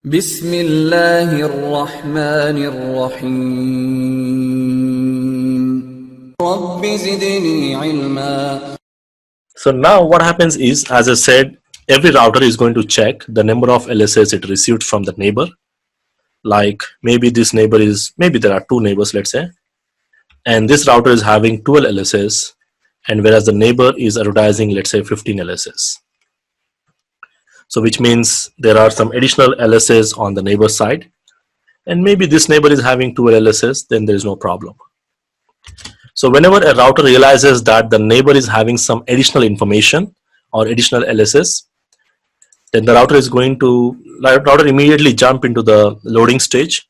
بسم الله الرحمن الرحيم رب زدني علما. So now what happens is, as I said, every router is going to check the number of LSS it received from the neighbor. Like maybe this neighbor is, maybe there are two neighbors, let's say, and this router is having 12 LSS, and whereas the neighbor is advertising, let's say, 15 LSS. So which means there are some additional LSS on the neighbor side, and maybe this neighbor is having 12 LSS, then there is no problem. So whenever a router realizes that the neighbor is having some additional information or additional LSS, then the router immediately jump into the loading stage,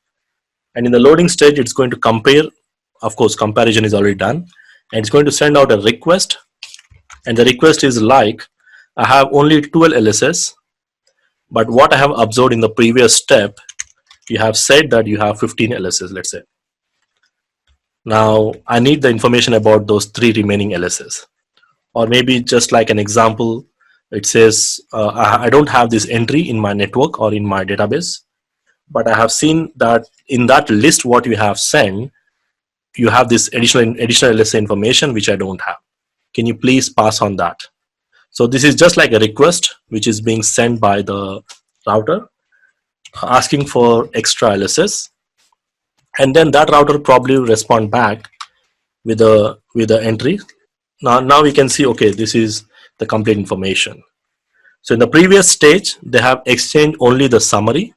and in the loading stage it's going to compare. Of course, comparison is already done, and it's going to send out a request, and the request is like, I have only 12 LSS, but what I have observed in the previous step, you have said that you have 15 LSS, let's say. Now I need the information about those 3 remaining LSS. Or maybe just like an example, it says I don't have this entry in my network or in my database, but I have seen that in that list what you have sent, you have this additional LSS information which I don't have. Can you please pass on that? So this is just like a request which is being sent by the router asking for extra LSS, and then that router probably will respond back with the entry. Now we can see, okay, this is the complete information. So in the previous stage they have exchanged only the summary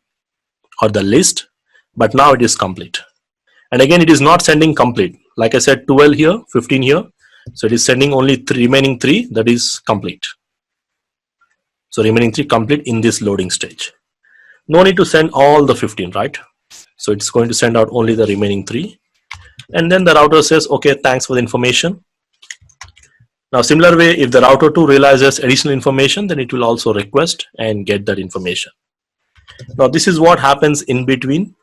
or the list, but now it is complete. And again, it is not sending complete. Like I said, 12 here, 15 here. So it is sending only remaining 3, that is complete. So remaining 3 complete in this loading stage. No need to send all the 15, right? So it's going to send out only the remaining 3. And then the router says, okay, thanks for the information. Now similar way, if the router 2 realizes additional information, then it will also request and get that information. Now this is what happens in between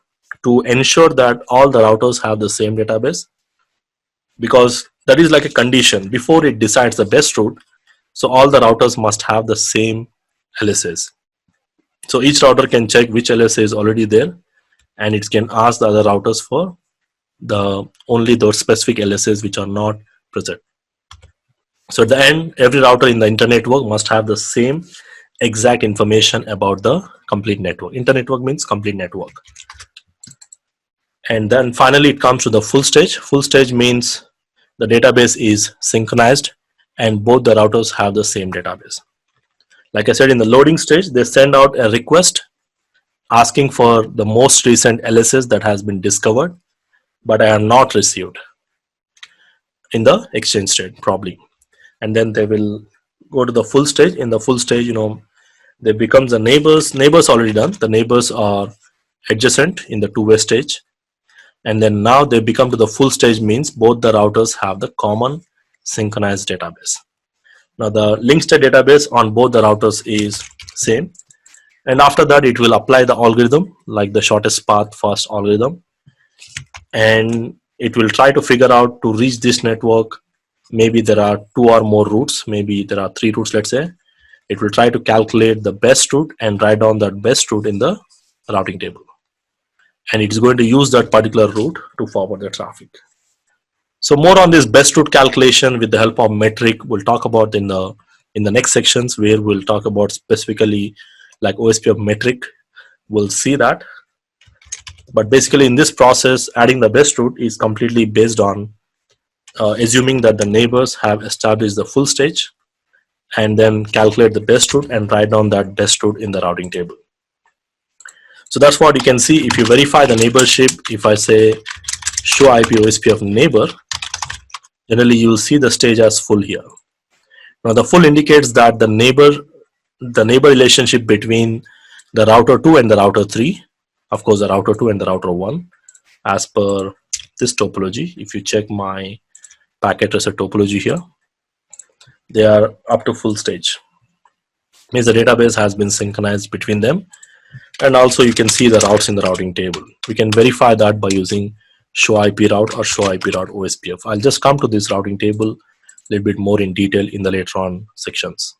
to ensure that all the routers have the same database, because that is like a condition before it decides the best route. So all the routers must have the same LSS. So each router can check which LSS is already there, and it can ask the other routers for only those specific LSS which are not present. So at the end, every router in the internet network must have the same exact information about the complete network. Internet network means complete network. And then finally it comes to the full stage. Full stage means the database is synchronized and both the routers have the same database. Like I said, in the loading stage, they send out a request asking for the most recent LSS that has been discovered, but I have not received in the exchange state probably. And then they will go to the full stage. In the full stage, they become the neighbors. Neighbors already done. The neighbors are adjacent in the two-way stage. And then now they become to the full stage, means both the routers have the common synchronized database. Now the link state database on both the routers is same. And after that, it will apply the algorithm, like the shortest path first algorithm. And it will try to figure out, to reach this network, maybe there are 2 or more routes, maybe there are 3 routes, let's say. It will try to calculate the best route and write down that best route in the routing table. And it is going to use that particular route to forward the traffic. So more on this best route calculation with the help of metric, we'll talk about in the next sections, where we'll talk about specifically like OSPF metric. We'll see that. But basically in this process, adding the best route is completely based on assuming that the neighbors have established the full stage, and then calculate the best route and write down that best route in the routing table. So that's what you can see. If you verify the neighborship, if I say show IP OSPF neighbor, generally you will see the stage as full here. Now the full indicates that the neighbor relationship between the router 2 and the router 3, of course the router 2 and the router 1, as per this topology. If you check my packet tracer topology here, they are up to full stage. Means the database has been synchronized between them. And also you can see the routes in the routing table. We can verify that by using show IP route or show IP route OSPF. I'll just come to this routing table a little bit more in detail in the later on sections.